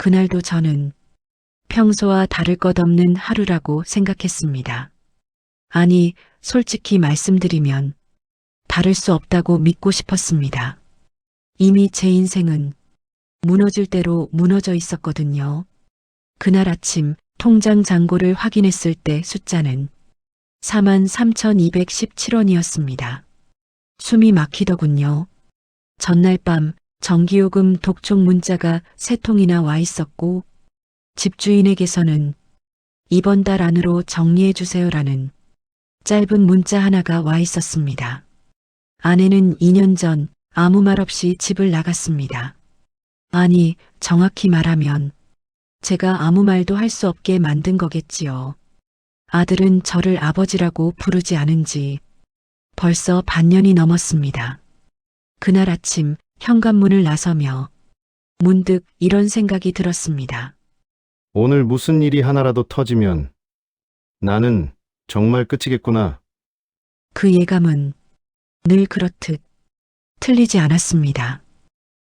그날도 저는 평소와 다를 것 없는 하루라고 생각했습니다. 아니, 솔직히 말씀드리면 다를 수 없다고 믿고 싶었습니다. 이미 제 인생은 무너질 대로 무너져 있었거든요. 그날 아침 통장 잔고를 확인했을 때 숫자는 43,217원이었습니다. 숨이 막히더군요. 전날 밤 전기요금 독촉 문자가 3통이나 와 있었고 집주인에게서는 이번 달 안으로 정리해 주세요라는 짧은 문자 하나가 와 있었습니다. 아내는 2년 전 아무 말 없이 집을 나갔습니다. 아니, 정확히 말하면 제가 아무 말도 할 수 없게 만든 거겠지요. 아들은 저를 아버지라고 부르지 않은 지 벌써 반년이 넘었습니다. 그날 아침 현관문을 나서며 문득 이런 생각이 들었습니다. 오늘 무슨 일이 하나라도 터지면 나는 정말 끝이겠구나. 그 예감은 늘 그렇듯 틀리지 않았습니다.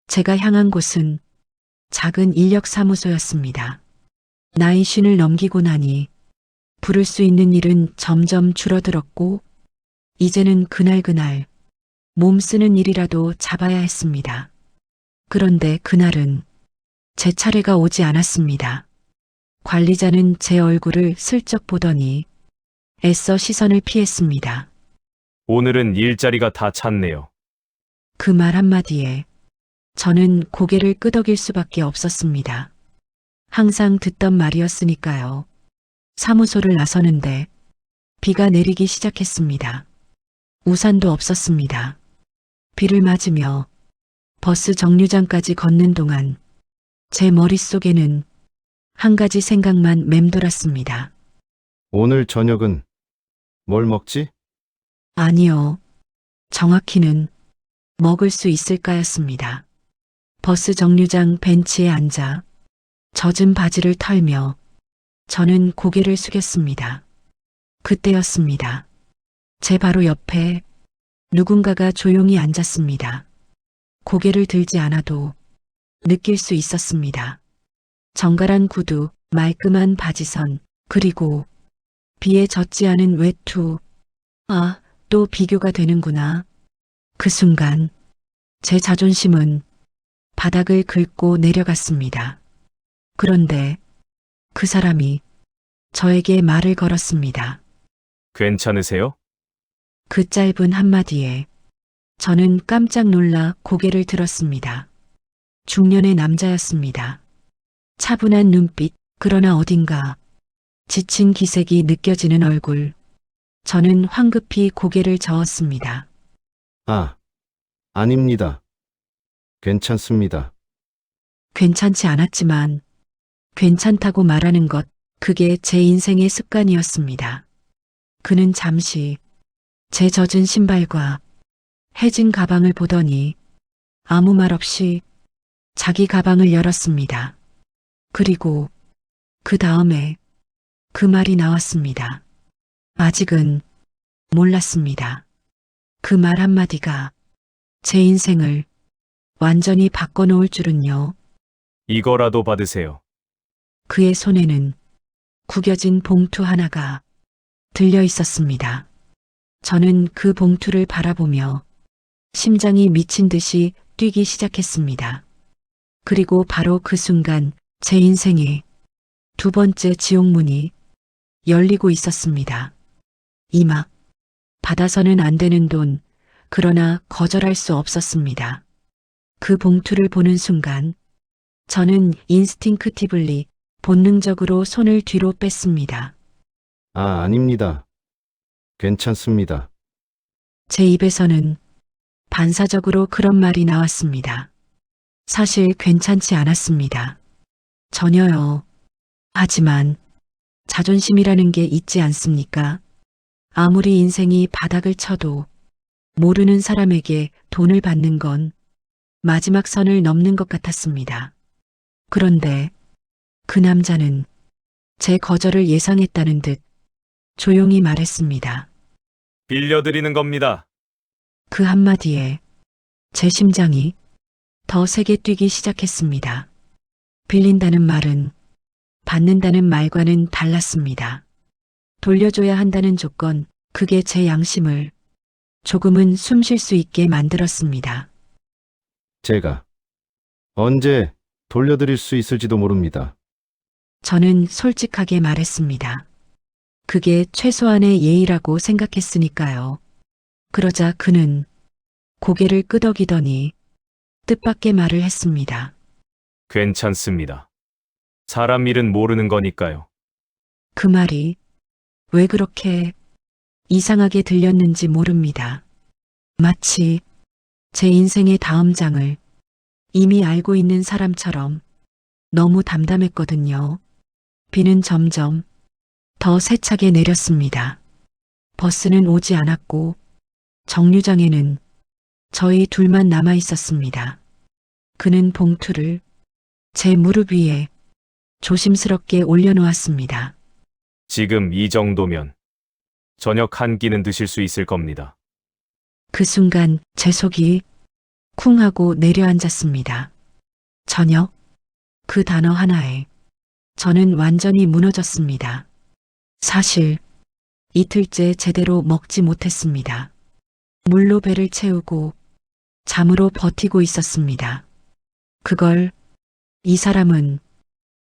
제가 향한 곳은 작은 인력사무소였습니다. 나이 쉰을 넘기고 나니 부를 수 있는 일은 점점 줄어들었고 이제는 그날 몸 쓰는 일이라도 잡아야 했습니다. 그런데 그날은 제 차례가 오지 않았습니다. 관리자는 제 얼굴을 슬쩍 보더니 애써 시선을 피했습니다. 오늘은 일자리가 다 찼네요. 그 말 한마디에 저는 고개를 끄덕일 수밖에 없었습니다. 항상 듣던 말이었으니까요. 사무소를 나서는데 비가 내리기 시작했습니다. 우산도 없었습니다. 비를 맞으며 버스 정류장까지 걷는 동안 제 머릿속에는 한 가지 생각만 맴돌았습니다. 오늘 저녁은 뭘 먹지? 아니요. 정확히는 먹을 수 있을까였습니다. 버스 정류장 벤치에 앉아 젖은 바지를 털며 저는 고개를 숙였습니다. 그때였습니다. 제 바로 옆에 누군가가 조용히 앉았습니다. 고개를 들지 않아도 느낄 수 있었습니다. 정갈한 구두, 말끔한 바지선, 그리고 비에 젖지 않은 외투. 아, 또 비교가 되는구나. 그 순간 제 자존심은 바닥을 긁고 내려갔습니다. 그런데 그 사람이 저에게 말을 걸었습니다. 괜찮으세요? 그 짧은 한마디에 저는 깜짝 놀라 고개를 들었습니다. 중년의 남자였습니다. 차분한 눈빛, 그러나 어딘가 지친 기색이 느껴지는 얼굴. 저는 황급히 고개를 저었습니다. 아, 아닙니다. 괜찮습니다. 괜찮지 않았지만 괜찮다고 말하는 것, 그게 제 인생의 습관이었습니다. 그는 잠시 제 젖은 신발과 해진 가방을 보더니 아무 말 없이 자기 가방을 열었습니다. 그리고 그 다음에 그 말이 나왔습니다. 아직은 몰랐습니다. 그 말 한마디가 제 인생을 완전히 바꿔놓을 줄은요. 이거라도 받으세요. 그의 손에는 구겨진 봉투 하나가 들려 있었습니다. 저는 그 봉투를 바라보며 심장이 미친 듯이 뛰기 시작했습니다. 그리고 바로 그 순간 제 인생의 두 번째 지옥문이 열리고 있었습니다. 이막 받아서는 안 되는 돈, 그러나 거절할 수 없었습니다. 그 봉투를 보는 순간 저는 인스팅크티블리 본능적으로 손을 뒤로 뺐습니다. 아, 아닙니다. 괜찮습니다. 제 입에서는 반사적으로 그런 말이 나왔습니다. 사실 괜찮지 않았습니다. 전혀요. 하지만 자존심이라는 게 있지 않습니까? 아무리 인생이 바닥을 쳐도 모르는 사람에게 돈을 받는 건 마지막 선을 넘는 것 같았습니다. 그런데 그 남자는 제 거절을 예상했다는 듯 조용히 말했습니다. 빌려드리는 겁니다. 그 한마디에 제 심장이 더 세게 뛰기 시작했습니다. 빌린다는 말은 받는다는 말과는 달랐습니다. 돌려줘야 한다는 조건, 그게 제 양심을 조금은 숨 쉴 수 있게 만들었습니다. 제가 언제 돌려드릴 수 있을지도 모릅니다. 저는 솔직하게 말했습니다. 그게 최소한의 예의라고 생각했으니까요. 그러자 그는 고개를 끄덕이더니 뜻밖의 말을 했습니다. 괜찮습니다. 사람 일은 모르는 거니까요. 그 말이 왜 그렇게 이상하게 들렸는지 모릅니다. 마치 제 인생의 다음 장을 이미 알고 있는 사람처럼 너무 담담했거든요. 비는 점점 더 세차게 내렸습니다. 버스는 오지 않았고 정류장에는 저희 둘만 남아 있었습니다. 그는 봉투를 제 무릎 위에 조심스럽게 올려놓았습니다. 지금 이 정도면 저녁 한 끼는 드실 수 있을 겁니다. 그 순간 제 속이 쿵 하고 내려앉았습니다. 저녁, 그 단어 하나에 저는 완전히 무너졌습니다. 사실 이틀째 제대로 먹지 못했습니다. 물로 배를 채우고 잠으로 버티고 있었습니다. 그걸 이 사람은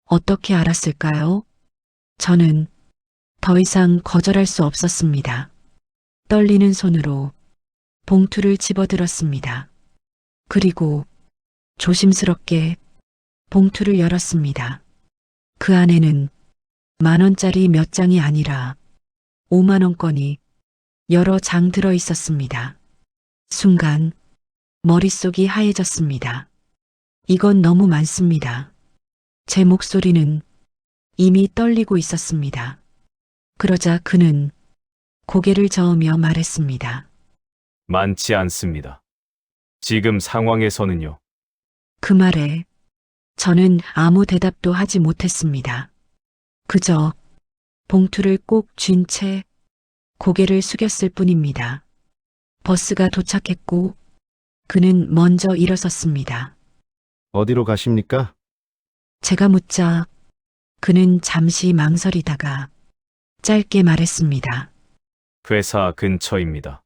어떻게 알았을까요? 저는 더 이상 거절할 수 없었습니다. 떨리는 손으로 봉투를 집어들었습니다. 그리고 조심스럽게 봉투를 열었습니다. 그 안에는 10,000원짜리 몇 장이 아니라 50,000원권이 여러 장 들어 있었습니다. 순간 머릿속이 하얘졌습니다. 이건 너무 많습니다. 제 목소리는 이미 떨리고 있었습니다. 그러자 그는 고개를 저으며 말했습니다. 많지 않습니다. 지금 상황에서는요. 그 말에 저는 아무 대답도 하지 못했습니다. 그저 봉투를 꼭 쥔 채 고개를 숙였을 뿐입니다. 버스가 도착했고 그는 먼저 일어섰습니다. 어디로 가십니까? 제가 묻자 그는 잠시 망설이다가 짧게 말했습니다. 회사 근처입니다.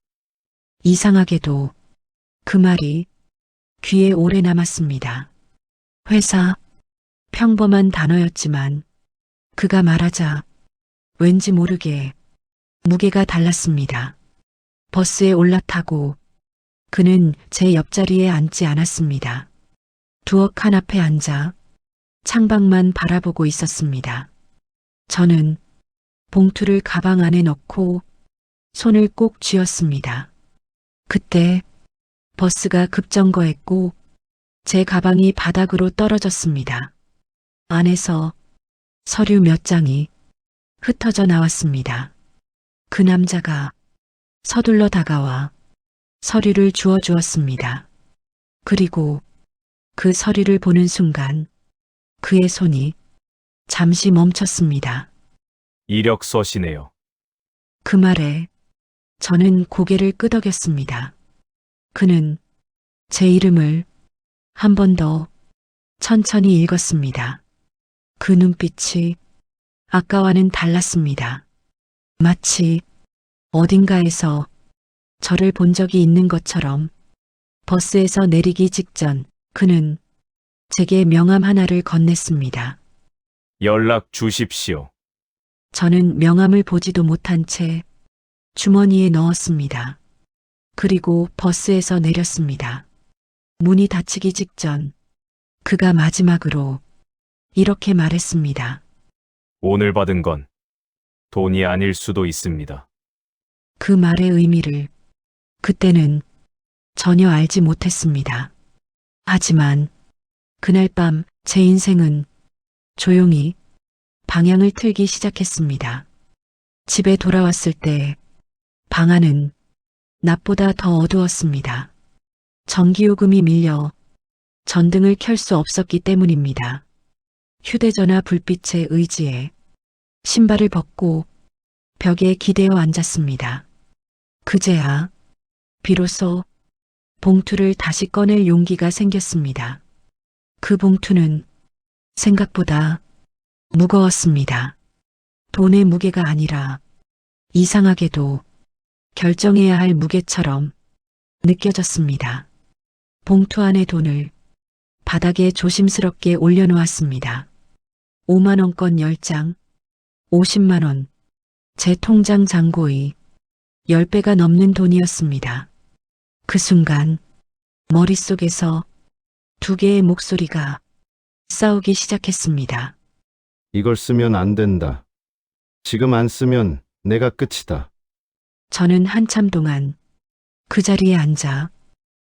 이상하게도 그 말이 귀에 오래 남았습니다. 회사, 평범한 단어였지만 그가 말하자 왠지 모르게 무게가 달랐습니다. 버스에 올라타고 그는 제 옆자리에 앉지 않았습니다. 두어 칸 앞에 앉아 창밖만 바라보고 있었습니다. 저는 봉투를 가방 안에 넣고 손을 꼭 쥐었습니다. 그때 버스가 급정거했고 제 가방이 바닥으로 떨어졌습니다. 안에서 서류 몇 장이 흩어져 나왔습니다. 그 남자가 서둘러 다가와 서류를 주었습니다. 그리고 그 서류를 보는 순간 그의 손이 잠시 멈췄습니다. 이력서시네요. 그 말에 저는 고개를 끄덕였습니다. 그는 제 이름을 한 번 더 천천히 읽었습니다. 그 눈빛이 아까와는 달랐습니다. 마치 어딘가에서 저를 본 적이 있는 것처럼 버스에서 내리기 직전 그는 제게 명함 하나를 건넸습니다. 연락 주십시오. 저는 명함을 보지도 못한 채 주머니에 넣었습니다. 그리고 버스에서 내렸습니다. 문이 닫히기 직전 그가 마지막으로 이렇게 말했습니다. 오늘 받은 건 돈이 아닐 수도 있습니다. 그 말의 의미를 그때는 전혀 알지 못했습니다. 하지만 그날 밤 제 인생은 조용히 방향을 틀기 시작했습니다. 집에 돌아왔을 때 방 안은 낮보다 더 어두웠습니다. 전기요금이 밀려 전등을 켤 수 없었기 때문입니다. 휴대전화 불빛에 의지해 신발을 벗고 벽에 기대어 앉았습니다. 그제야 비로소 봉투를 다시 꺼낼 용기가 생겼습니다. 그 봉투는 생각보다 무거웠습니다. 돈의 무게가 아니라 이상하게도 결정해야 할 무게처럼 느껴졌습니다. 봉투 안에 돈을 바닥에 조심스럽게 올려놓았습니다. 5만원권 10장, 50만원, 제 통장 잔고의 10배가 넘는 돈이었습니다. 그 순간 머릿속에서 두 개의 목소리가 싸우기 시작했습니다. 이걸 쓰면 안 된다. 지금 안 쓰면 내가 끝이다. 저는 한참 동안 그 자리에 앉아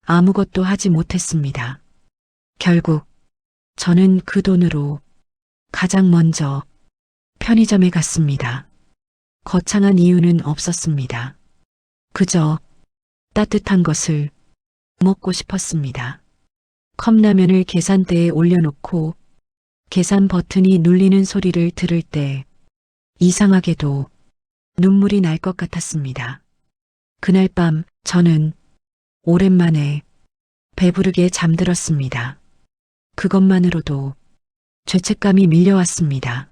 아무것도 하지 못했습니다. 결국 저는 그 돈으로 가장 먼저 편의점에 갔습니다. 거창한 이유는 없었습니다. 그저 따뜻한 것을 먹고 싶었습니다. 컵라면을 계산대에 올려놓고 계산 버튼이 눌리는 소리를 들을 때 이상하게도 눈물이 날 것 같았습니다. 그날 밤 저는 오랜만에 배부르게 잠들었습니다. 그것만으로도 죄책감이 밀려왔습니다.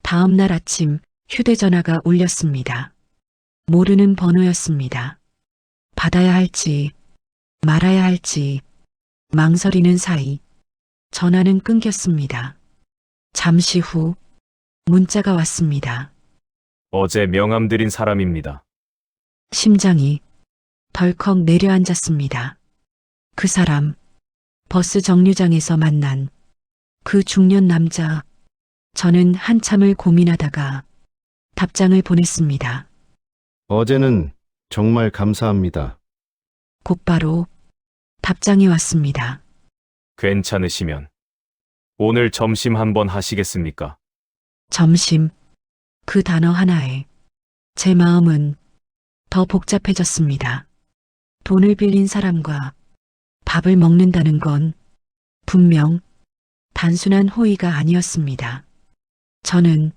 다음 날 아침 휴대전화가 울렸습니다. 모르는 번호였습니다. 받아야 할지 말아야 할지 망설이는 사이 전화는 끊겼습니다. 잠시 후 문자가 왔습니다. 어제 명함 드린 사람입니다. 심장이 덜컥 내려앉았습니다. 그 사람, 버스 정류장에서 만난 그 중년 남자. 저는 한참을 고민하다가 답장을 보냈습니다. 어제는 정말 감사합니다. 곧바로 답장이 왔습니다. 괜찮으시면 오늘 점심 한번 하시겠습니까? 점심. 그 단어 하나에 제 마음은 더 복잡해졌습니다. 돈을 빌린 사람과 밥을 먹는다는 건 분명 단순한 호의가 아니었습니다. 저는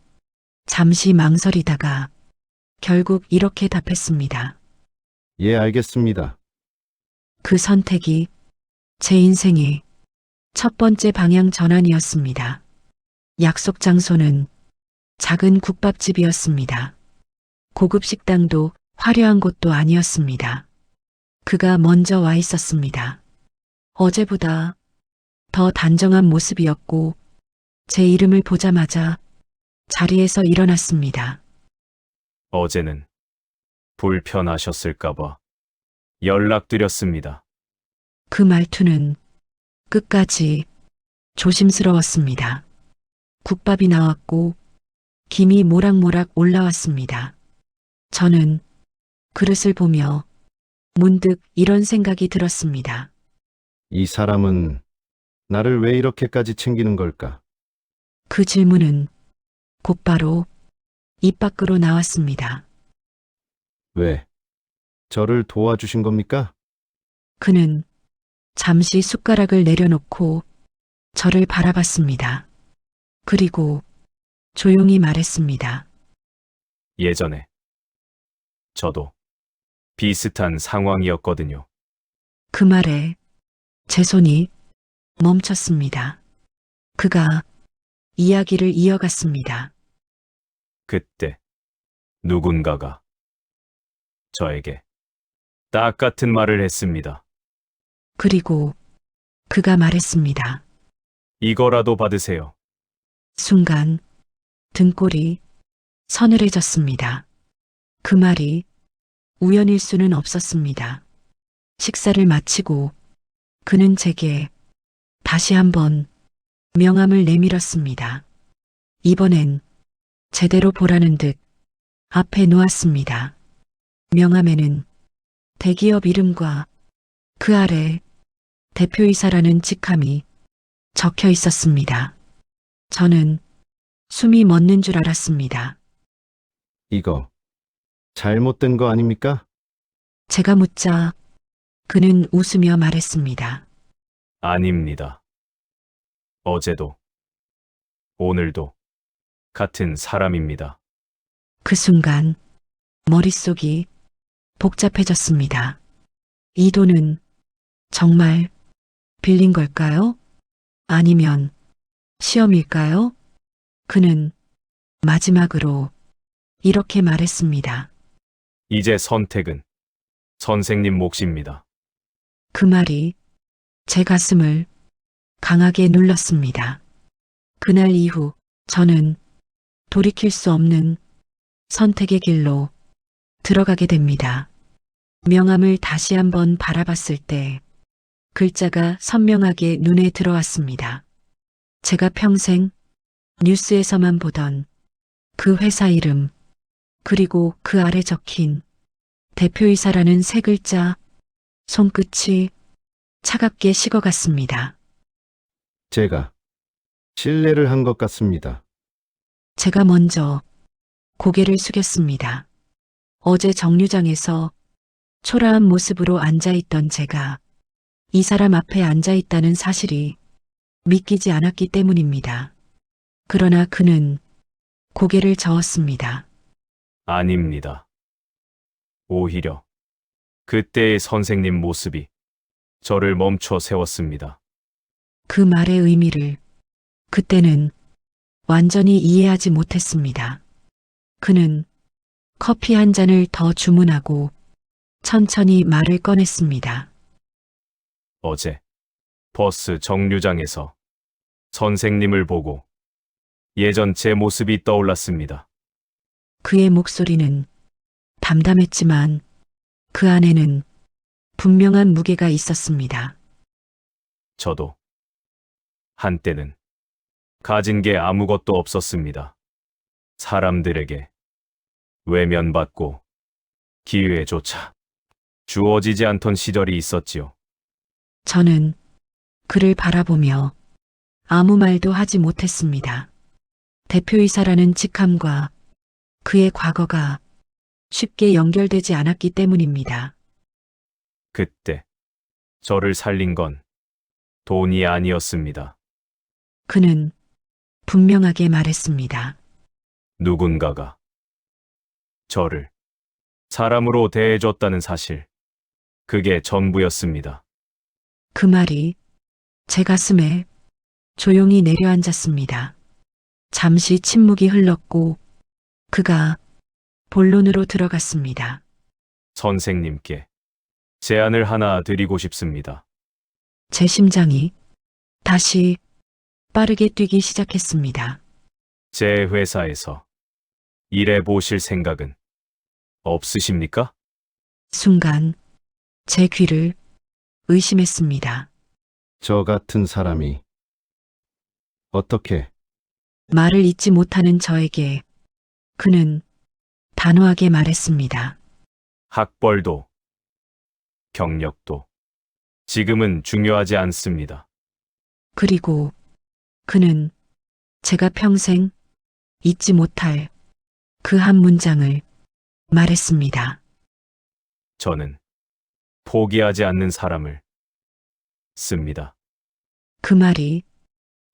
잠시 망설이다가 결국 이렇게 답했습니다. 예, 알겠습니다. 그 선택이 제 인생의 첫 번째 방향 전환이었습니다. 약속 장소는 작은 국밥집이었습니다. 고급 식당도 화려한 곳도 아니었습니다. 그가 먼저 와 있었습니다. 어제보다 더 단정한 모습이었고 제 이름을 보자마자 자리에서 일어났습니다. 어제는 불편하셨을까봐 연락드렸습니다. 그 말투는 끝까지 조심스러웠습니다. 국밥이 나왔고 김이 모락모락 올라왔습니다. 저는 그릇을 보며 문득 이런 생각이 들었습니다. 이 사람은 나를 왜 이렇게까지 챙기는 걸까? 그 질문은 곧바로 입 밖으로 나왔습니다. 왜? 저를 도와주신 겁니까? 그는 잠시 숟가락을 내려놓고 저를 바라봤습니다. 그리고 조용히 말했습니다. 예전에 저도 비슷한 상황이었거든요. 그 말에 제 손이 멈췄습니다. 그가 이야기를 이어갔습니다. 그때 누군가가 저에게 딱 같은 말을 했습니다. 그리고 그가 말했습니다. 이거라도 받으세요. 순간 등골이 서늘해졌습니다. 그 말이 우연일 수는 없었습니다. 식사를 마치고 그는 제게 다시 한번 명함을 내밀었습니다. 이번엔 제대로 보라는 듯 앞에 놓았습니다. 명함에는 대기업 이름과 그 아래 대표이사라는 직함이 적혀 있었습니다. 저는 숨이 멎는 줄 알았습니다. 이거 잘못된 거 아닙니까? 제가 묻자 그는 웃으며 말했습니다. 아닙니다. 어제도 오늘도 같은 사람입니다. 그 순간 머릿속이 복잡해졌습니다. 이 돈은 정말 빌린 걸까요? 아니면 시험일까요? 그는 마지막으로 이렇게 말했습니다. 이제 선택은 선생님 몫입니다. 그 말이 제 가슴을 강하게 눌렀습니다. 그날 이후 저는 돌이킬 수 없는 선택의 길로 들어가게 됩니다. 명함을 다시 한번 바라봤을 때 글자가 선명하게 눈에 들어왔습니다. 제가 평생 뉴스에서만 보던 그 회사 이름, 그리고 그 아래 적힌 대표이사라는 세 글자, 손끝이 차갑게 식어갔습니다. 제가 신뢰를 한 것 같습니다. 제가 먼저 고개를 숙였습니다. 어제 정류장에서 초라한 모습으로 앉아있던 제가 이 사람 앞에 앉아있다는 사실이 믿기지 않았기 때문입니다. 그러나 그는 고개를 저었습니다. 아닙니다. 오히려 그때의 선생님 모습이 저를 멈춰 세웠습니다. 그 말의 의미를 그때는 완전히 이해하지 못했습니다. 그는 커피 한 잔을 더 주문하고 천천히 말을 꺼냈습니다. 어제 버스 정류장에서 선생님을 보고 예전 제 모습이 떠올랐습니다. 그의 목소리는 담담했지만 그 안에는 분명한 무게가 있었습니다. 저도 한때는 가진 게 아무것도 없었습니다. 사람들에게 외면받고 기회조차 주어지지 않던 시절이 있었지요. 저는 그를 바라보며 아무 말도 하지 못했습니다. 대표이사라는 직함과 그의 과거가 쉽게 연결되지 않았기 때문입니다. 그때 저를 살린 건 돈이 아니었습니다. 그는 분명하게 말했습니다. 누군가가 저를 사람으로 대해줬다는 사실, 그게 전부였습니다. 그 말이 제 가슴에 조용히 내려앉았습니다. 잠시 침묵이 흘렀고 그가 본론으로 들어갔습니다. 선생님께 제안을 하나 드리고 싶습니다. 제 심장이 다시 빠르게 뛰기 시작했습니다. 제 회사에서 일해 보실 생각은 없으십니까? 순간 제 귀를 의심했습니다. 저 같은 사람이 어떻게 말을 잇지 못하는 저에게 그는 단호하게 말했습니다. 학벌도 경력도 지금은 중요하지 않습니다. 그리고 그는 제가 평생 잊지 못할 그 한 문장을 말했습니다. 저는 포기하지 않는 사람을 씁니다. 그 말이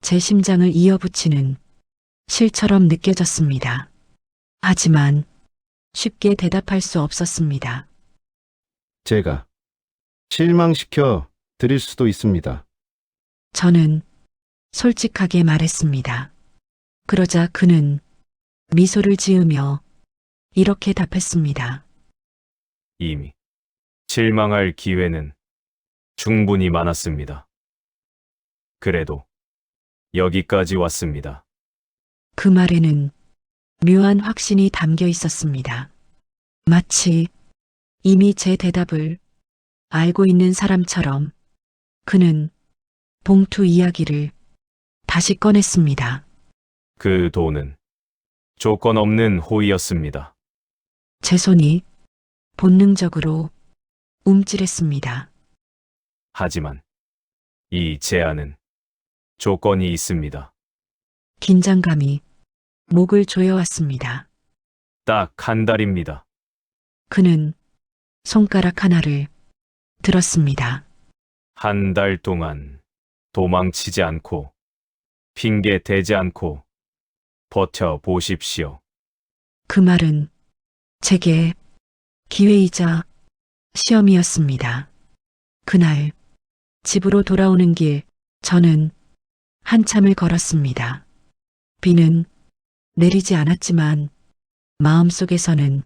제 심장을 이어붙이는 실처럼 느껴졌습니다. 하지만 쉽게 대답할 수 없었습니다. 제가 실망시켜 드릴 수도 있습니다. 저는 솔직하게 말했습니다. 그러자 그는 미소를 지으며 이렇게 답했습니다. 이미 실망할 기회는 충분히 많았습니다. 그래도 여기까지 왔습니다. 그 말에는 묘한 확신이 담겨 있었습니다. 마치 이미 제 대답을 알고 있는 사람처럼 그는 봉투 이야기를 다시 꺼냈습니다. 그 돈은 조건 없는 호의였습니다. 제 손이 본능적으로 움찔했습니다. 하지만 이 제안은 조건이 있습니다. 긴장감이 목을 조여왔습니다. 딱 한 달입니다. 그는 손가락 하나를 들었습니다. 한 달 동안 도망치지 않고 핑계 대지 않고 버텨 보십시오. 그 말은 제게 기회이자 시험이었습니다. 그날 집으로 돌아오는 길 저는 한참을 걸었습니다. 비는 내리지 않았지만 마음속에서는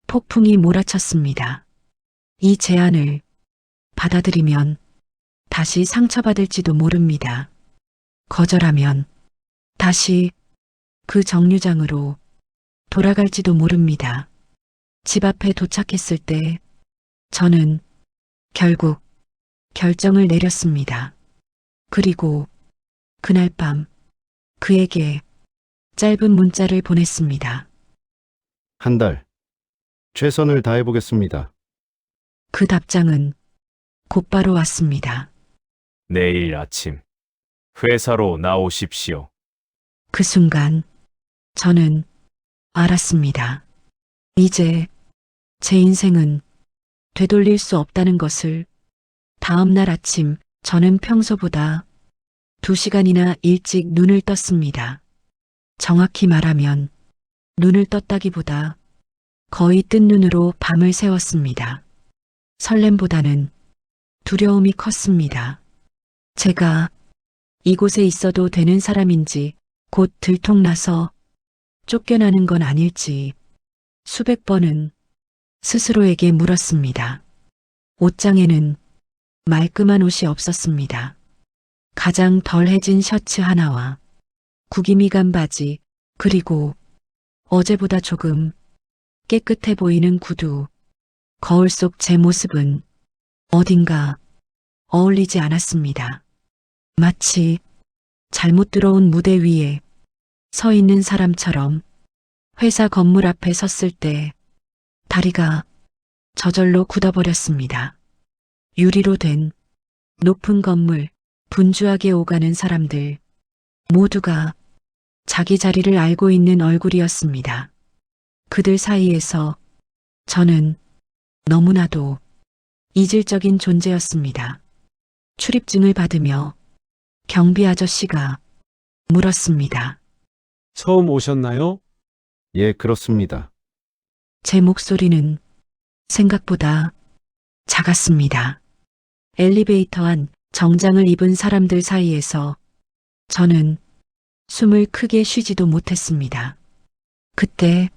폭풍이 몰아쳤습니다. 이 제안을 받아들이면 다시 상처받을지도 모릅니다. 거절하면 다시 그 정류장으로 돌아갈지도 모릅니다. 집 앞에 도착했을 때 저는 결국 결정을 내렸습니다. 그리고 그날 밤 그에게 짧은 문자를 보냈습니다. 한 달. 최선을 다해보겠습니다. 그 답장은 곧바로 왔습니다. 내일 아침 회사로 나오십시오. 그 순간 저는 알았습니다. 이제 제 인생은 되돌릴 수 없다는 것을. 다음 날 아침 저는 평소보다 2시간이나 일찍 눈을 떴습니다. 정확히 말하면 눈을 떴다기보다 거의 뜬 눈으로 밤을 새웠습니다. 설렘보다는 두려움이 컸습니다. 제가 이곳에 있어도 되는 사람인지, 곧 들통나서 쫓겨나는 건 아닐지 수백 번은 스스로에게 물었습니다. 옷장에는 말끔한 옷이 없었습니다. 가장 덜 해진 셔츠 하나와 구김이 간 바지, 그리고 어제보다 조금 깨끗해 보이는 구두. 거울 속 제 모습은 어딘가 어울리지 않았습니다. 마치 잘못 들어온 무대 위에 서 있는 사람처럼. 회사 건물 앞에 섰을 때 다리가 저절로 굳어버렸습니다. 유리로 된 높은 건물, 분주하게 오가는 사람들, 모두가 자기 자리를 알고 있는 얼굴이었습니다. 그들 사이에서 저는 너무나도 이질적인 존재였습니다. 출입증을 받으며 경비 아저씨가 물었습니다. 처음 오셨나요? 예, 그렇습니다. 제 목소리는 생각보다 작았습니다. 엘리베이터 안 정장을 입은 사람들 사이에서 저는 숨을 크게 쉬지도 못했습니다. 그때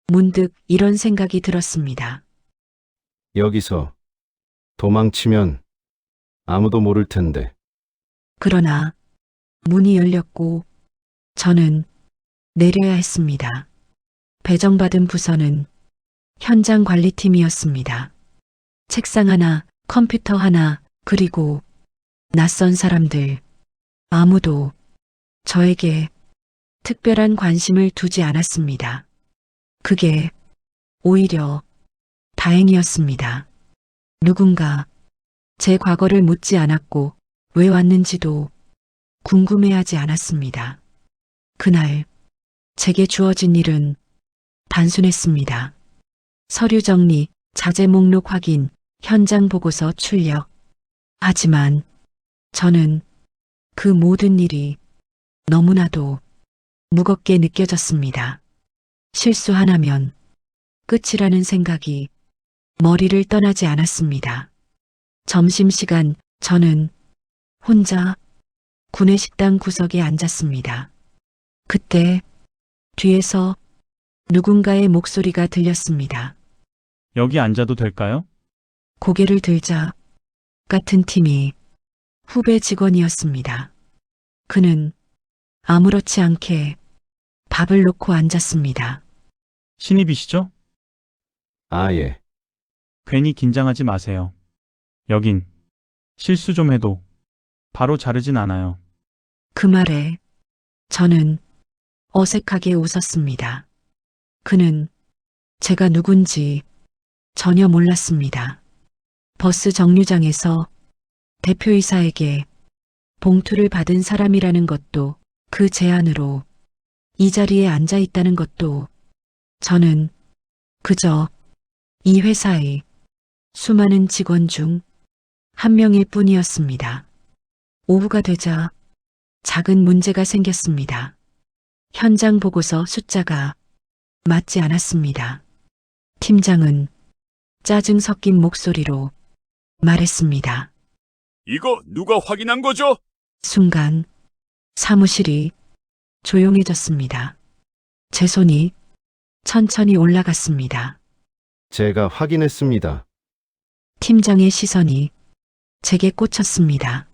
문득 이런 생각이 들었습니다. 여기서 도망치면 아무도 모를 텐데. 그러나 문이 열렸고 저는 내려야 했습니다. 배정받은 부서는 현장 관리팀이었습니다. 책상 하나, 컴퓨터 하나, 그리고 낯선 사람들. 아무도 저에게 특별한 관심을 두지 않았습니다. 그게 오히려 다행이었습니다. 누군가 제 과거를 묻지 않았고 왜 왔는지도 궁금해하지 않았습니다. 그날 제게 주어진 일은 단순했습니다. 서류 정리, 자재 목록 확인, 현장 보고서 출력. 하지만 저는 그 모든 일이 너무나도 무겁게 느껴졌습니다. 실수 하나면 끝이라는 생각이 머리를 떠나지 않았습니다. 점심시간 저는 혼자 구내식당 구석에 앉았습니다. 그때 뒤에서 누군가의 목소리가 들렸습니다. 여기 앉아도 될까요? 고개를 들자 같은 팀이 후배 직원이었습니다. 그는 아무렇지 않게 밥을 놓고 앉았습니다. 신입이시죠? 아, 예. 괜히 긴장하지 마세요. 여긴 실수 좀 해도 바로 자르진 않아요. 그 말에 저는 어색하게 웃었습니다. 그는 제가 누군지 전혀 몰랐습니다. 버스 정류장에서 대표이사에게 봉투를 받은 사람이라는 것도, 그 제안으로 이 자리에 앉아 있다는 것도, 저는 그저 이 회사의 수많은 직원 중 한 명일 뿐이었습니다. 오후가 되자 작은 문제가 생겼습니다. 현장 보고서 숫자가 맞지 않았습니다. 팀장은 짜증 섞인 목소리로 말했습니다. 이거 누가 확인한 거죠? 순간 사무실이 조용해졌습니다. 제 손이 천천히 올라갔습니다. 제가 확인했습니다. 팀장의 시선이 제게 꽂혔습니다.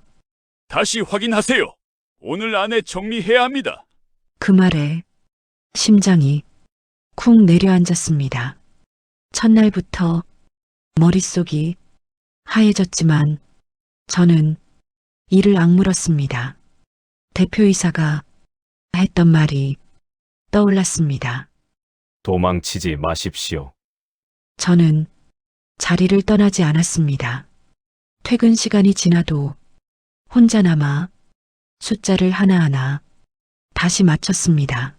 다시 확인하세요. 오늘 안에 정리해야 합니다. 그 말에 심장이 쿵 내려앉았습니다. 첫날부터 머릿속이 하얘졌지만 저는 이를 악물었습니다. 대표이사가 했던 말이 떠올랐습니다. 도망치지 마십시오. 저는 자리를 떠나지 않았습니다. 퇴근 시간이 지나도 혼자 남아 숫자를 하나하나 다시 맞췄습니다.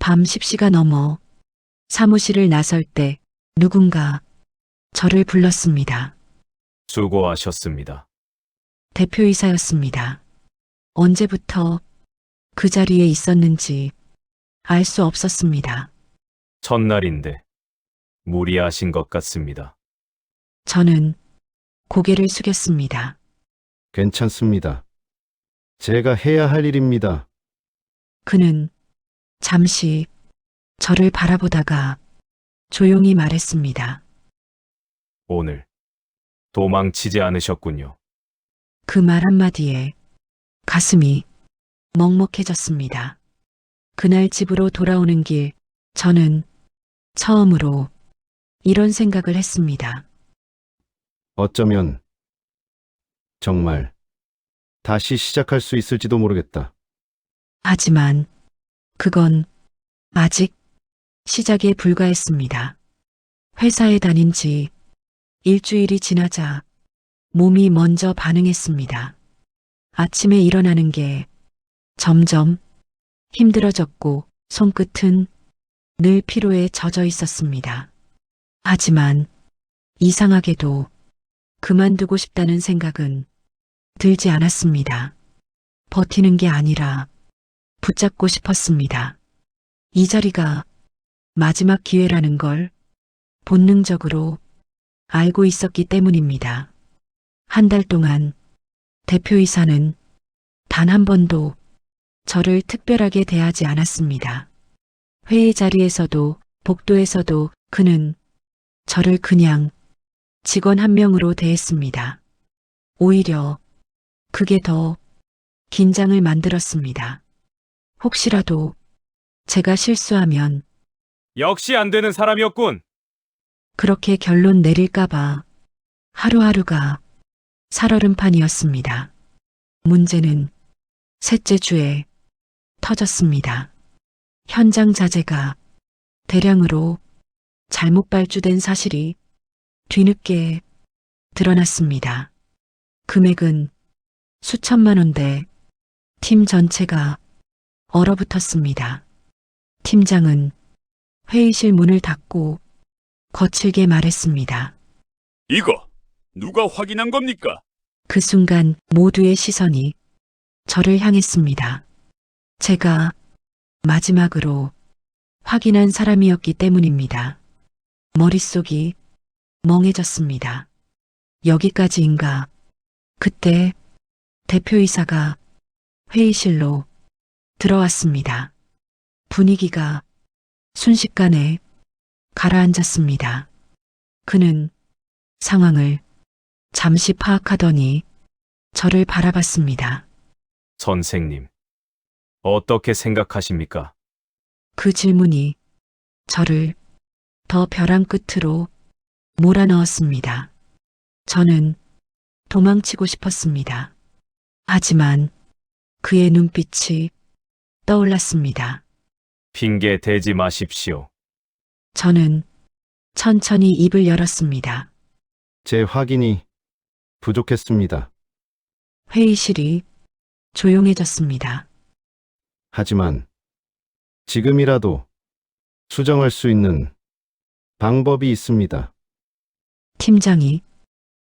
밤 10시가 넘어 사무실을 나설 때 누군가 저를 불렀습니다. 수고하셨습니다. 대표이사였습니다. 언제부터 그 자리에 있었는지 알 수 없었습니다. 첫날인데 무리하신 것 같습니다. 저는 고개를 숙였습니다. 괜찮습니다. 제가 해야 할 일입니다. 그는 잠시 저를 바라보다가 조용히 말했습니다. 오늘 도망치지 않으셨군요. 그 말 한마디에 가슴이 먹먹해졌습니다. 그날 집으로 돌아오는 길, 저는 처음으로 이런 생각을 했습니다. 어쩌면 정말 다시 시작할 수 있을지도 모르겠다. 하지만 그건 아직 시작에 불과했습니다. 회사에 다닌 지 일주일이 지나자 몸이 먼저 반응했습니다. 아침에 일어나는 게 점점 힘들어졌고 손끝은 늘 피로에 젖어 있었습니다. 하지만 이상하게도 그만두고 싶다는 생각은 들지 않았습니다. 버티는 게 아니라 붙잡고 싶었습니다. 이 자리가 마지막 기회라는 걸 본능적으로 알고 있었기 때문입니다. 한 달 동안 대표이사는 단 한 번도 저를 특별하게 대하지 않았습니다. 회의 자리에서도 복도에서도 그는 저를 그냥 직원 한 명으로 대했습니다. 오히려 그게 더 긴장을 만들었습니다. 혹시라도 제가 실수하면 역시 안 되는 사람이었군. 그렇게 결론 내릴까봐 하루하루가 살얼음판이었습니다. 문제는 셋째 주에 터졌습니다. 현장 자재가 대량으로 잘못 발주된 사실이 뒤늦게 드러났습니다. 금액은 수천만 원대 팀 전체가 얼어붙었습니다. 팀장은 회의실 문을 닫고 거칠게 말했습니다. 이거 누가 확인한 겁니까? 그 순간 모두의 시선이 저를 향했습니다. 제가 마지막으로 확인한 사람이었기 때문입니다. 머릿속이 멍해졌습니다. 여기까지인가? 그때 대표이사가 회의실로 들어왔습니다. 분위기가 순식간에 가라앉았습니다. 그는 상황을 잠시 파악하더니 저를 바라봤습니다. 선생님, 어떻게 생각하십니까? 그 질문이 저를 더 벼랑 끝으로 몰아넣었습니다. 저는 도망치고 싶었습니다. 하지만 그의 눈빛이 떠올랐습니다. 핑계 대지 마십시오. 저는 천천히 입을 열었습니다. 제 확인이 부족했습니다. 회의실이 조용해졌습니다. 하지만 지금이라도 수정할 수 있는 방법이 있습니다. 팀장이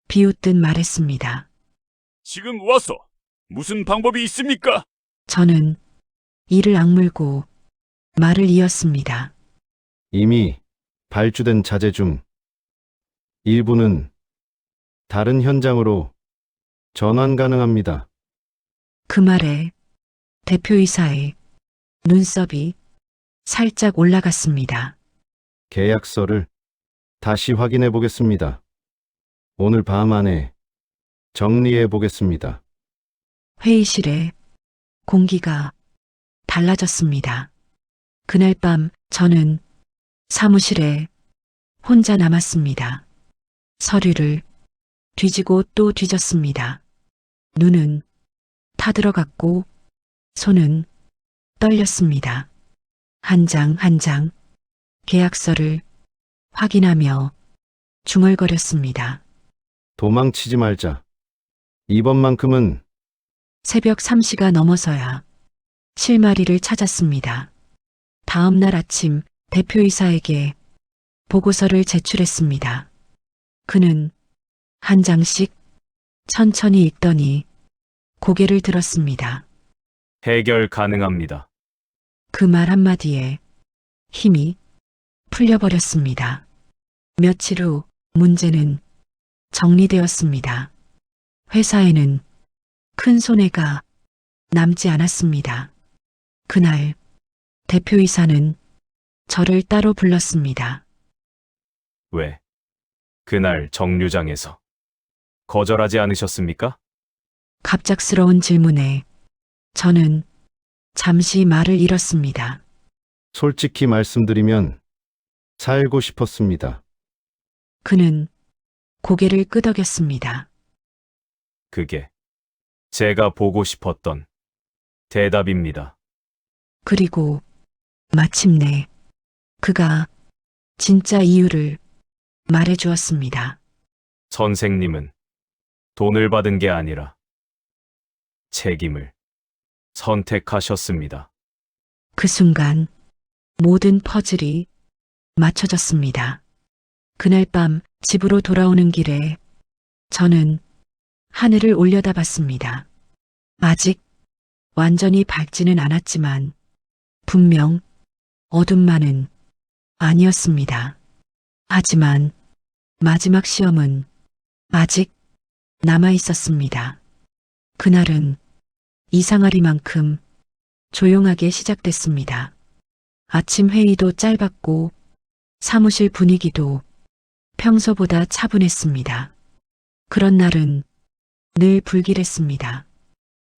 비웃듯 말했습니다. 지금 와서 무슨 방법이 있습니까? 저는 이를 악물고 말을 이었습니다. 이미 발주된 자재 중 일부는 다른 현장으로 전환 가능합니다. 그 말에 대표이사의 눈썹이 살짝 올라갔습니다. 계약서를 다시 확인해 보겠습니다. 오늘 밤 안에 정리해 보겠습니다. 회의실에 공기가 달라졌습니다. 그날 밤 저는 사무실에 혼자 남았습니다. 서류를 뒤지고 또 뒤졌습니다. 눈은 타들어갔고 손은 떨렸습니다. 한 장 한 장 계약서를 확인하며 중얼거렸습니다. 도망치지 말자. 이번만큼은 새벽 3시가 넘어서야 실마리를 찾았습니다. 다음 날 아침 대표이사에게 보고서를 제출했습니다. 그는 한 장씩 천천히 읽더니 고개를 들었습니다. 해결 가능합니다. 그 말 한마디에 힘이 풀려버렸습니다. 며칠 후 문제는 정리되었습니다. 회사에는 큰 손해가 남지 않았습니다. 그날 대표이사는 저를 따로 불렀습니다. 왜? 그날 정류장에서 거절하지 않으셨습니까? 갑작스러운 질문에 저는 잠시 말을 잃었습니다. 솔직히 말씀드리면 살고 싶었습니다. 그는 고개를 끄덕였습니다. 그게 제가 보고 싶었던 대답입니다. 그리고 마침내 그가 진짜 이유를 말해주었습니다. 선생님은 돈을 받은 게 아니라 책임을 선택하셨습니다. 그 순간 모든 퍼즐이 맞춰졌습니다. 그날 밤 집으로 돌아오는 길에 저는 하늘을 올려다봤습니다. 아직 완전히 밝지는 않았지만 분명 어둠만은 아니었습니다. 하지만 마지막 시험은 아직 남아 있었습니다. 그날은 이상하리만큼 조용하게 시작됐습니다. 아침 회의도 짧았고 사무실 분위기도 평소보다 차분했습니다. 그런 날은 늘 불길했습니다.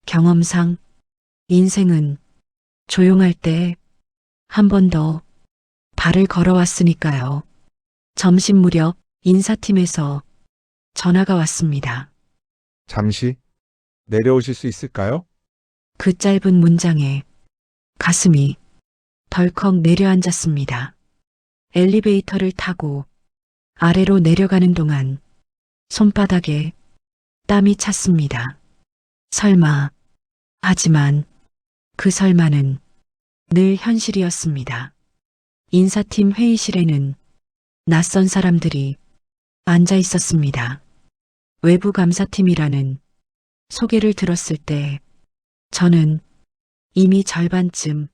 경험상 인생은 조용할 때 한 번 더 발을 걸어왔으니까요. 점심 무렵 인사팀에서 전화가 왔습니다. 잠시 내려오실 수 있을까요? 그 짧은 문장에 가슴이 덜컥 내려앉았습니다. 엘리베이터를 타고 아래로 내려가는 동안 손바닥에 땀이 찼습니다. 설마, 하지만 그 설마는 늘 현실이었습니다. 인사팀 회의실에는 낯선 사람들이 앉아 있었습니다. 외부 감사팀이라는 소개를 들었을 때 저는 이미 절반쯤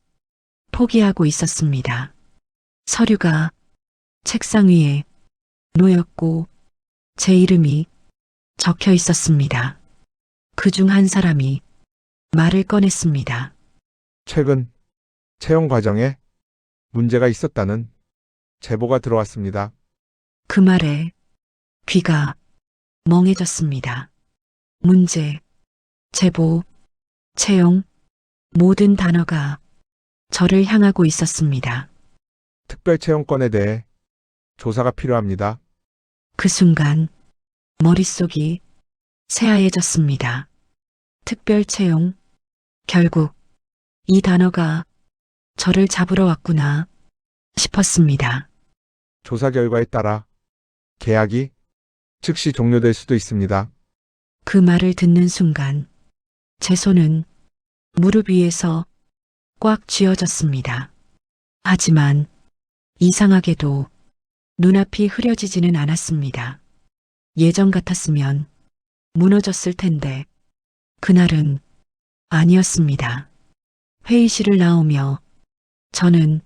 포기하고 있었습니다. 서류가 책상 위에 놓였고 제 이름이 적혀 있었습니다. 그중 한 사람이 말을 꺼냈습니다. 최근 채용 과정에 문제가 있었다는 제보가 들어왔습니다. 그 말에 귀가 멍해졌습니다. 문제, 제보, 채용, 모든 단어가 저를 향하고 있었습니다. 특별 채용권에 대해 조사가 필요합니다. 그 순간 머릿속이 새하얘졌습니다. 특별 채용, 결국 이 단어가 저를 잡으러 왔구나 싶었습니다. 조사 결과에 따라 계약이 즉시 종료될 수도 있습니다. 그 말을 듣는 순간 제 손은 무릎 위에서 꽉 쥐어졌습니다. 하지만 이상하게도 눈앞이 흐려지지는 않았습니다. 예전 같았으면 무너졌을 텐데 그날은 아니었습니다. 회의실을 나오며 저는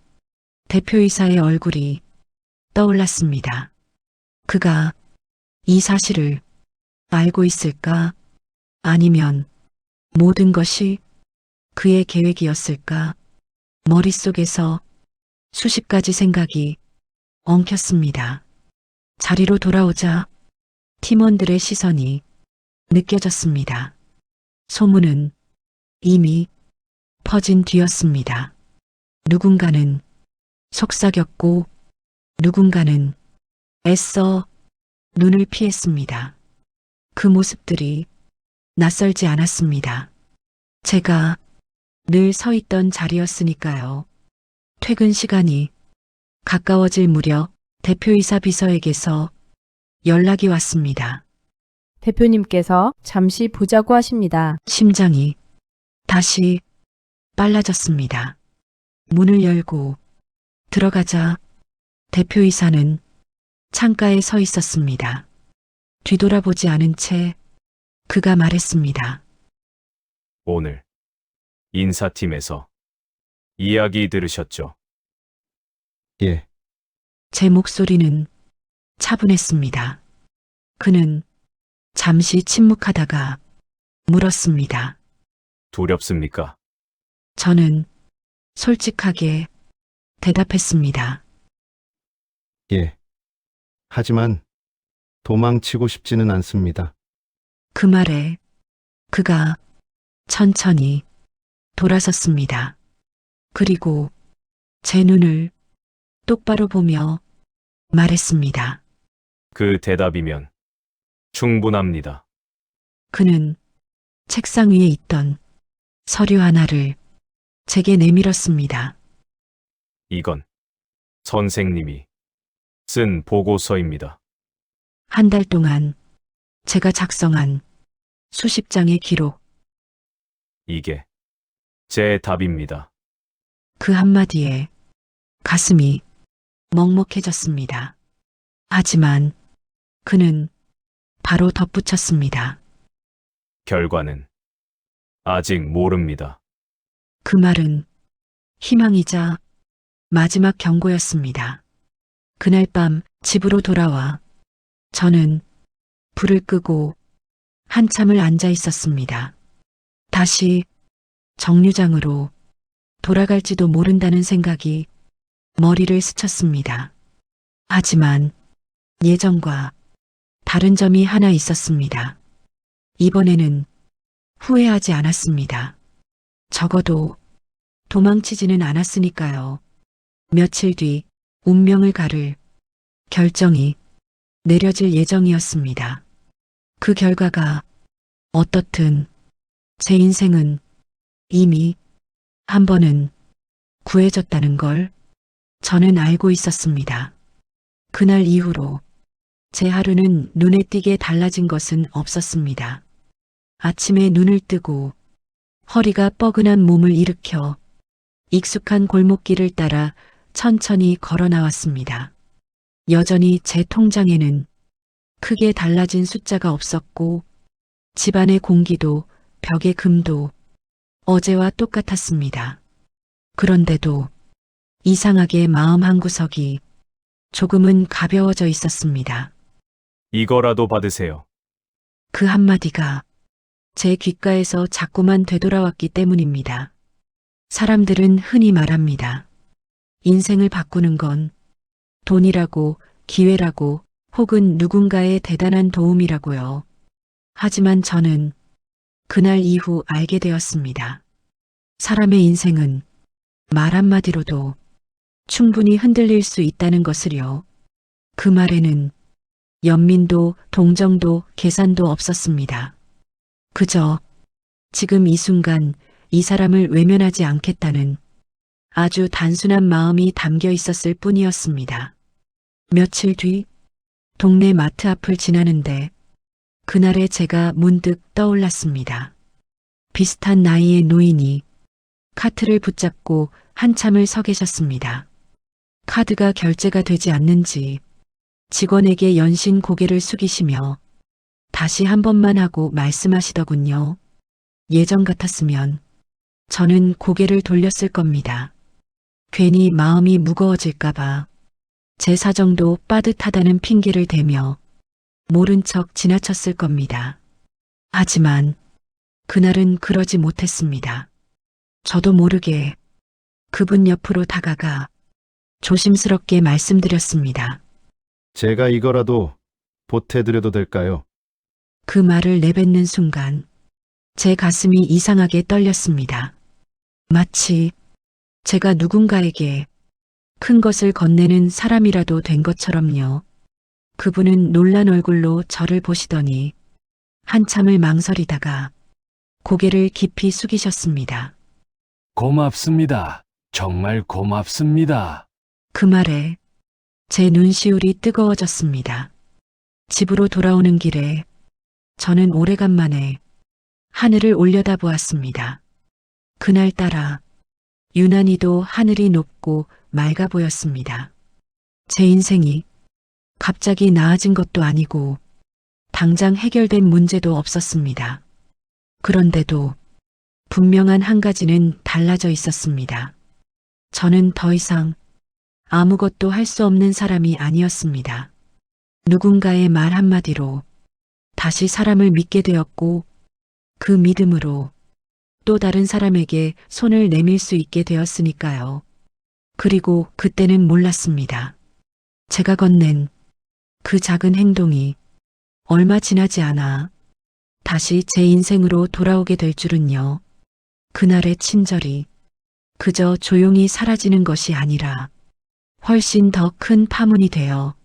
대표이사의 얼굴이 떠올랐습니다. 그가 이 사실을 알고 있을까? 아니면 모든 것이 그의 계획이었을까? 머릿속에서 수십 가지 생각이 엉켰습니다. 자리로 돌아오자 팀원들의 시선이 느껴졌습니다. 소문은 이미 퍼진 뒤였습니다. 누군가는 속삭였고 누군가는 애써 눈을 피했습니다. 그 모습들이 낯설지 않았습니다. 제가 늘 서 있던 자리였으니까요. 퇴근 시간이 가까워질 무렵 대표이사 비서에게서 연락이 왔습니다. 대표님께서 잠시 보자고 하십니다. 심장이 다시 빨라졌습니다. 문을 열고 들어가자 대표이사는 창가에 서 있었습니다. 뒤돌아보지 않은 채 그가 말했습니다. 오늘 인사팀에서 이야기 들으셨죠? 예, 제 목소리는 차분했습니다. 그는 잠시 침묵하다가 물었습니다. 두렵습니까? 저는 솔직하게 대답했습니다. 예. 하지만 도망치고 싶지는 않습니다. 그 말에 그가 천천히 돌아섰습니다. 그리고 제 눈을 똑바로 보며 말했습니다. 그 대답이면 충분합니다. 그는 책상 위에 있던 서류 하나를 제게 내밀었습니다. 이건 선생님이 쓴 보고서입니다. 한 달 동안 제가 작성한 수십 장의 기록, 이게 제 답입니다. 그 한마디에 가슴이 먹먹해졌습니다. 하지만 그는 바로 덧붙였습니다. 결과는 아직 모릅니다. 그 말은 희망이자 마지막 경고였습니다. 그날 밤 집으로 돌아와 저는 불을 끄고 한참을 앉아 있었습니다. 다시 정류장으로 돌아갈지도 모른다는 생각이 머리를 스쳤습니다. 하지만 예전과 다른 점이 하나 있었습니다. 이번에는 후회하지 않았습니다. 적어도 도망치지는 않았으니까요. 며칠 뒤 운명을 가를 결정이 내려질 예정이었습니다. 그 결과가 어떻든 제 인생은 이미 한 번은 구해졌다는 걸 저는 알고 있었습니다. 그날 이후로 제 하루는 눈에 띄게 달라진 것은 없었습니다. 아침에 눈을 뜨고 허리가 뻐근한 몸을 일으켜 익숙한 골목길을 따라 천천히 걸어 나왔습니다. 여전히 제 통장에는 크게 달라진 숫자가 없었고 집안의 공기도 벽의 금도 어제와 똑같았습니다. 그런데도 이상하게 마음 한구석이 조금은 가벼워져 있었습니다. 이거라도 받으세요. 그 한마디가 제 귓가에서 자꾸만 되돌아왔기 때문입니다. 사람들은 흔히 말합니다. 인생을 바꾸는 건 돈이라고, 기회라고, 혹은 누군가의 대단한 도움이라고요. 하지만 저는 그날 이후 알게 되었습니다. 사람의 인생은 말 한마디로도 충분히 흔들릴 수 있다는 것을요. 그 말에는 연민도 동정도 계산도 없었습니다. 그저 지금 이 순간 이 사람을 외면하지 않겠다는 아주 단순한 마음이 담겨 있었을 뿐이었습니다. 며칠 뒤 동네 마트 앞을 지나는데 그날의 제가 문득 떠올랐습니다. 비슷한 나이의 노인이 카트를 붙잡고 한참을 서 계셨습니다. 카드가 결제가 되지 않는지 직원에게 연신 고개를 숙이시며 다시 한 번만 하고 말씀하시더군요. 예전 같았으면 저는 고개를 돌렸을 겁니다. 괜히 마음이 무거워질까봐 제 사정도 빠듯하다는 핑계를 대며 모른 척 지나쳤을 겁니다. 하지만 그날은 그러지 못했습니다. 저도 모르게 그분 옆으로 다가가 조심스럽게 말씀드렸습니다. 제가 이거라도 보태드려도 될까요? 그 말을 내뱉는 순간 제 가슴이 이상하게 떨렸습니다. 마치 제가 누군가에게 큰 것을 건네는 사람이라도 된 것처럼요. 그분은 놀란 얼굴로 저를 보시더니 한참을 망설이다가 고개를 깊이 숙이셨습니다. 고맙습니다. 정말 고맙습니다. 그 말에 제 눈시울이 뜨거워졌습니다. 집으로 돌아오는 길에 저는 오래간만에 하늘을 올려다보았습니다. 그날따라 유난히도 하늘이 높고 맑아 보였습니다. 제 인생이 갑자기 나아진 것도 아니고 당장 해결된 문제도 없었습니다. 그런데도 분명한 한 가지는 달라져 있었습니다. 저는 더 이상 아무것도 할 수 없는 사람이 아니었습니다. 누군가의 말 한마디로 다시 사람을 믿게 되었고 그 믿음으로 또 다른 사람에게 손을 내밀 수 있게 되었으니까요. 그리고 그때는 몰랐습니다. 제가 건넨 그 작은 행동이 얼마 지나지 않아 다시 제 인생으로 돌아오게 될 줄은요. 그날의 친절이 그저 조용히 사라지는 것이 아니라 훨씬 더 큰 파문이 되어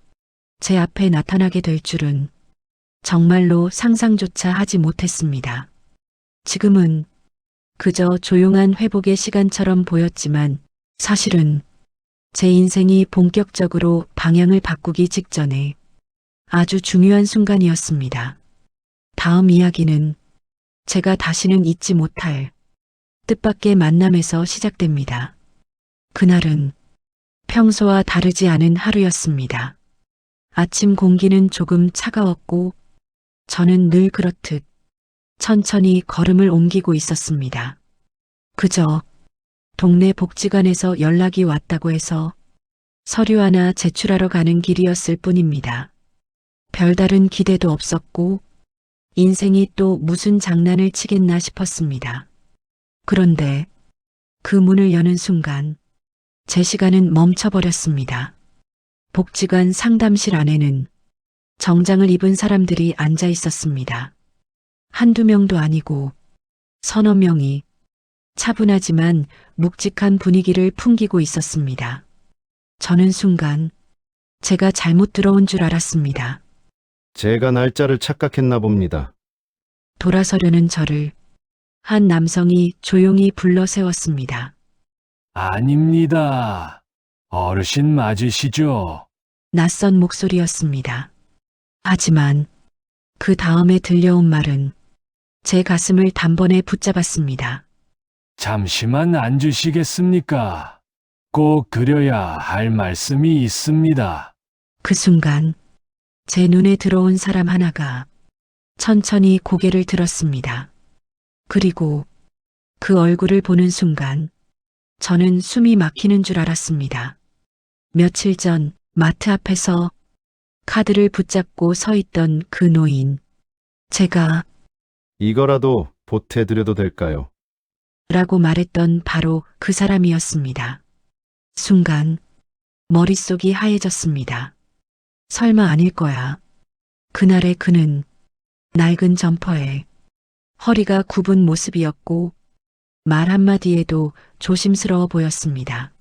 제 앞에 나타나게 될 줄은 정말로 상상조차 하지 못했습니다. 지금은 그저 조용한 회복의 시간처럼 보였지만 사실은 제 인생이 본격적으로 방향을 바꾸기 직전에 아주 중요한 순간이었습니다. 다음 이야기는 제가 다시는 잊지 못할 뜻밖의 만남에서 시작됩니다. 그날은 평소와 다르지 않은 하루였습니다. 아침 공기는 조금 차가웠고 저는 늘 그렇듯 천천히 걸음을 옮기고 있었습니다. 그저 동네 복지관에서 연락이 왔다고 해서 서류 하나 제출하러 가는 길이었을 뿐입니다. 별다른 기대도 없었고 인생이 또 무슨 장난을 치겠나 싶었습니다. 그런데 그 문을 여는 순간 제 시간은 멈춰버렸습니다. 복지관 상담실 안에는 정장을 입은 사람들이 앉아 있었습니다. 한두 명도 아니고 서너 명이 차분하지만 묵직한 분위기를 풍기고 있었습니다. 저는 순간 제가 잘못 들어온 줄 알았습니다. 제가 날짜를 착각했나 봅니다. 돌아서려는 저를 한 남성이 조용히 불러 세웠습니다. 아닙니다. 어르신 맞으시죠? 낯선 목소리였습니다. 하지만 그 다음에 들려온 말은 제 가슴을 단번에 붙잡았습니다. 잠시만 앉으시겠습니까? 꼭 드려야 할 말씀이 있습니다. 그 순간 제 눈에 들어온 사람 하나가 천천히 고개를 들었습니다. 그리고 그 얼굴을 보는 순간 저는 숨이 막히는 줄 알았습니다. 며칠 전 마트 앞에서 카드를 붙잡고 서 있던 그 노인. 제가 이거라도 보태드려도 될까요? 라고 말했던 바로 그 사람이었습니다. 순간 머릿속이 하얘졌습니다. 설마 아닐 거야. 그날의 그는 낡은 점퍼에 허리가 굽은 모습이었고 말 한마디에도 조심스러워 보였습니다.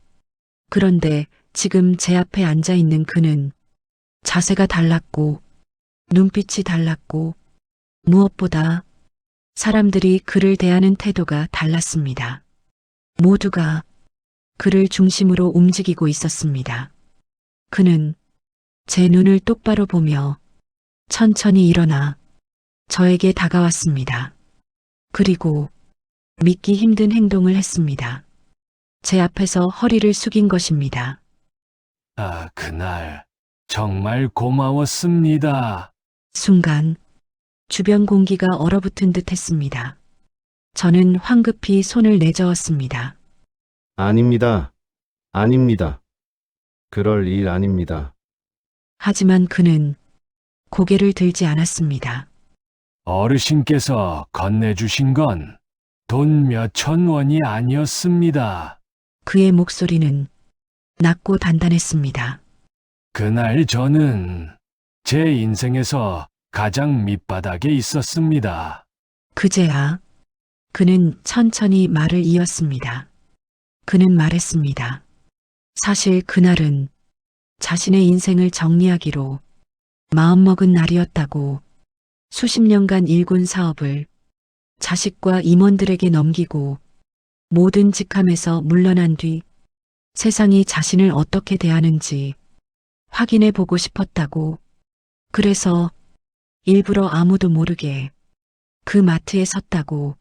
그런데 지금 제 앞에 앉아 있는 그는 자세가 달랐고 눈빛이 달랐고 무엇보다 사람들이 그를 대하는 태도가 달랐습니다. 모두가 그를 중심으로 움직이고 있었습니다. 그는 제 눈을 똑바로 보며 천천히 일어나 저에게 다가왔습니다. 그리고 믿기 힘든 행동을 했습니다. 제 앞에서 허리를 숙인 것입니다. 아, 그날 정말 고마웠습니다. 순간 주변 공기가 얼어붙은 듯 했습니다. 저는 황급히 손을 내저었습니다. 아닙니다. 아닙니다. 그럴 일 아닙니다. 하지만 그는 고개를 들지 않았습니다. 어르신께서 건네주신 건 돈 몇천 원이 아니었습니다. 그의 목소리는 낮고 단단했습니다. 그날 저는 제 인생에서 가장 밑바닥에 있었습니다. 그제야 그는 천천히 말을 이었습니다. 그는 말했습니다. 사실 그날은 자신의 인생을 정리하기로 마음먹은 날이었다고. 수십 년간 일군 사업을 자식과 임원들에게 넘기고 모든 직함에서 물러난 뒤 세상이 자신을 어떻게 대하는지 확인해 보고 싶었다고. 그래서 일부러 아무도 모르게 그 마트에 섰다고.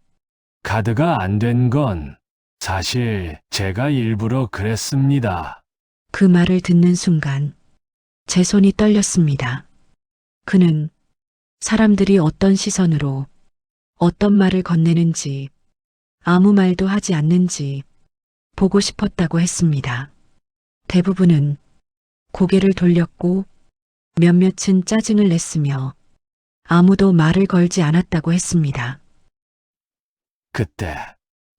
카드가 안 된 건 사실 제가 일부러 그랬습니다. 그 말을 듣는 순간 제 손이 떨렸습니다. 그는 사람들이 어떤 시선으로 어떤 말을 건네는지 아무 말도 하지 않는지 보고 싶었다고 했습니다. 대부분은 고개를 돌렸고 몇몇은 짜증을 냈으며 아무도 말을 걸지 않았다고 했습니다. 그때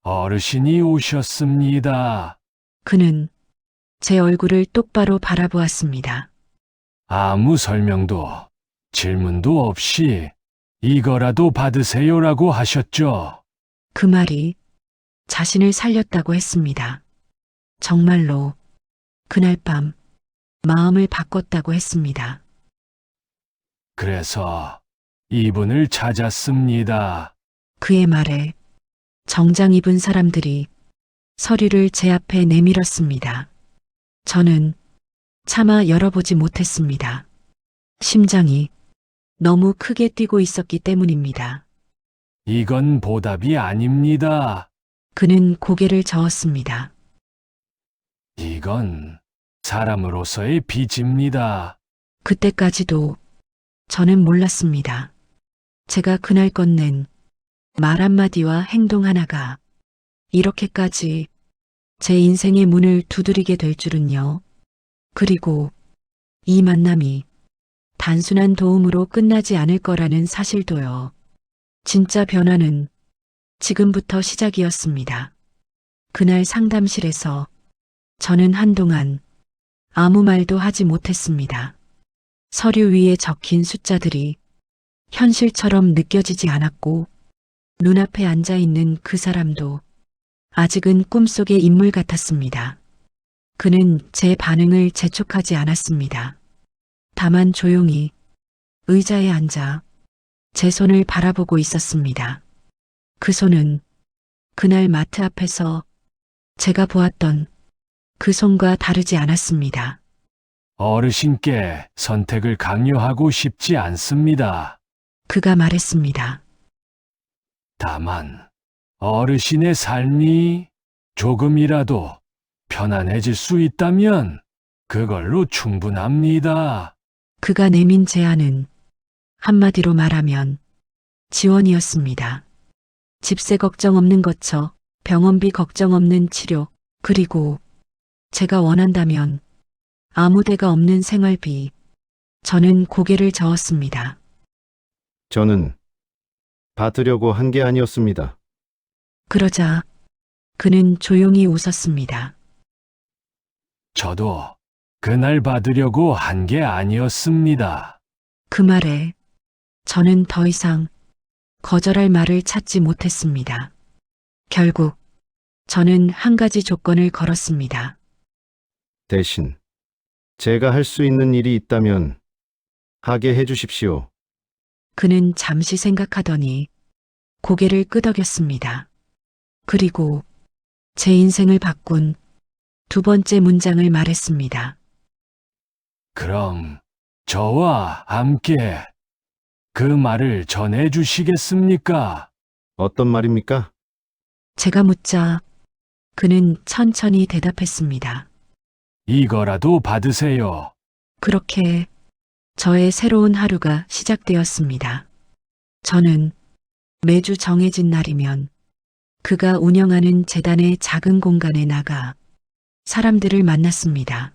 어르신이 오셨습니다. 그는 제 얼굴을 똑바로 바라보았습니다. 아무 설명도 질문도 없이 이거라도 받으세요라고 하셨죠. 그 말이 자신을 살렸다고 했습니다. 정말로 그날 밤 마음을 바꿨다고 했습니다. 그래서 이분을 찾았습니다. 그의 말에 정장 입은 사람들이 서류를 제 앞에 내밀었습니다. 저는 차마 열어보지 못했습니다. 심장이 너무 크게 뛰고 있었기 때문입니다. 이건 보답이 아닙니다. 그는 고개를 저었습니다. 이건 사람으로서의 빚입니다. 그때까지도 저는 몰랐습니다. 제가 그날 건넨 말 한마디와 행동 하나가 이렇게까지 제 인생의 문을 두드리게 될 줄은요. 그리고 이 만남이 단순한 도움으로 끝나지 않을 거라는 사실도요. 진짜 변화는 지금부터 시작이었습니다. 그날 상담실에서 저는 한동안 아무 말도 하지 못했습니다. 서류 위에 적힌 숫자들이 현실처럼 느껴지지 않았고 눈앞에 앉아 있는 그 사람도 아직은 꿈속의 인물 같았습니다. 그는 제 반응을 재촉하지 않았습니다. 다만 조용히 의자에 앉아 제 손을 바라보고 있었습니다. 그 손은 그날 마트 앞에서 제가 보았던 그 손과 다르지 않았습니다. 어르신께 선택을 강요하고 싶지 않습니다. 그가 말했습니다. 다만 어르신의 삶이 조금이라도 편안해질 수 있다면 그걸로 충분합니다. 그가 내민 제안은 한마디로 말하면 지원이었습니다. 집세 걱정 없는 거처, 병원비 걱정 없는 치료, 그리고 제가 원한다면 아무 데가 없는 생활비. 저는 고개를 저었습니다. 저는 받으려고 한 게 아니었습니다. 그러자 그는 조용히 웃었습니다. 저도 그날 받으려고 한 게 아니었습니다. 그 말에 저는 더 이상 거절할 말을 찾지 못했습니다. 결국 저는 한 가지 조건을 걸었습니다. 대신 제가 할 수 있는 일이 있다면 하게 해주십시오. 그는 잠시 생각하더니 고개를 끄덕였습니다. 그리고 제 인생을 바꾼 두 번째 문장을 말했습니다. 그럼 저와 함께 그 말을 전해 주시겠습니까? 어떤 말입니까? 제가 묻자 그는 천천히 대답했습니다. 이거라도 받으세요. 그렇게 저의 새로운 하루가 시작되었습니다. 저는 매주 정해진 날이면 그가 운영하는 재단의 작은 공간에 나가 사람들을 만났습니다.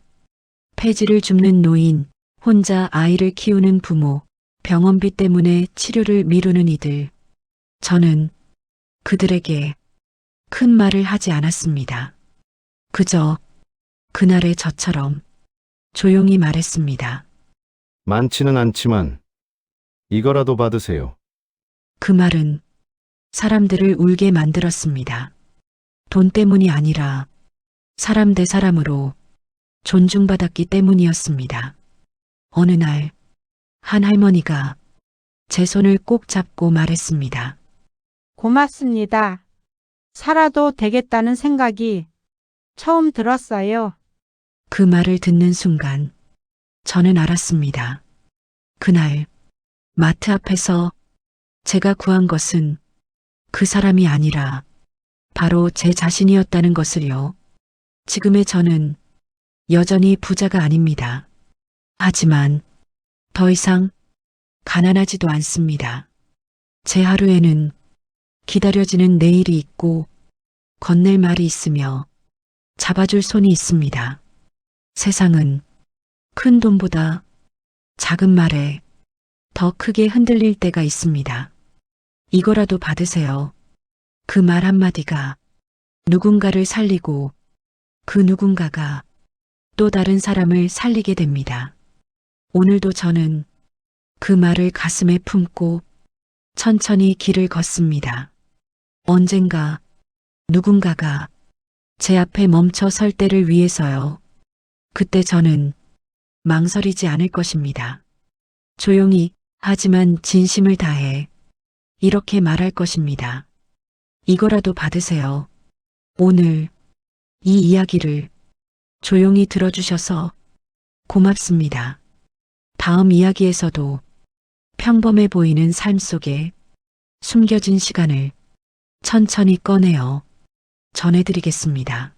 폐지를 줍는 노인, 혼자 아이를 키우는 부모, 병원비 때문에 치료를 미루는 이들. 저는 그들에게 큰 말을 하지 않았습니다. 그저 그날의 저처럼 조용히 말했습니다. 많지는 않지만 이거라도 받으세요. 그 말은 사람들을 울게 만들었습니다. 돈 때문이 아니라 사람 대 사람으로 존중받았기 때문이었습니다. 어느 날 한 할머니가 제 손을 꼭 잡고 말했습니다. 고맙습니다. 살아도 되겠다는 생각이 처음 들었어요. 그 말을 듣는 순간 저는 알았습니다. 그날 마트 앞에서 제가 구한 것은 그 사람이 아니라 바로 제 자신이었다는 것을요. 지금의 저는 여전히 부자가 아닙니다. 하지만 더 이상 가난하지도 않습니다. 제 하루에는 기다려지는 내일이 있고 건넬 말이 있으며 잡아줄 손이 있습니다. 세상은 큰 돈보다 작은 말에 더 크게 흔들릴 때가 있습니다. 이거라도 받으세요. 그 말 한마디가 누군가를 살리고 그 누군가가 또 다른 사람을 살리게 됩니다. 오늘도 저는 그 말을 가슴에 품고 천천히 길을 걷습니다. 언젠가 누군가가 제 앞에 멈춰 설 때를 위해서요. 그때 저는 망설이지 않을 것입니다. 조용히 하지만 진심을 다해 이렇게 말할 것입니다. 이거라도 받으세요. 오늘 이 이야기를 조용히 들어주셔서 고맙습니다. 다음 이야기에서도 평범해 보이는 삶 속에 숨겨진 시간을 천천히 꺼내어 전해드리겠습니다.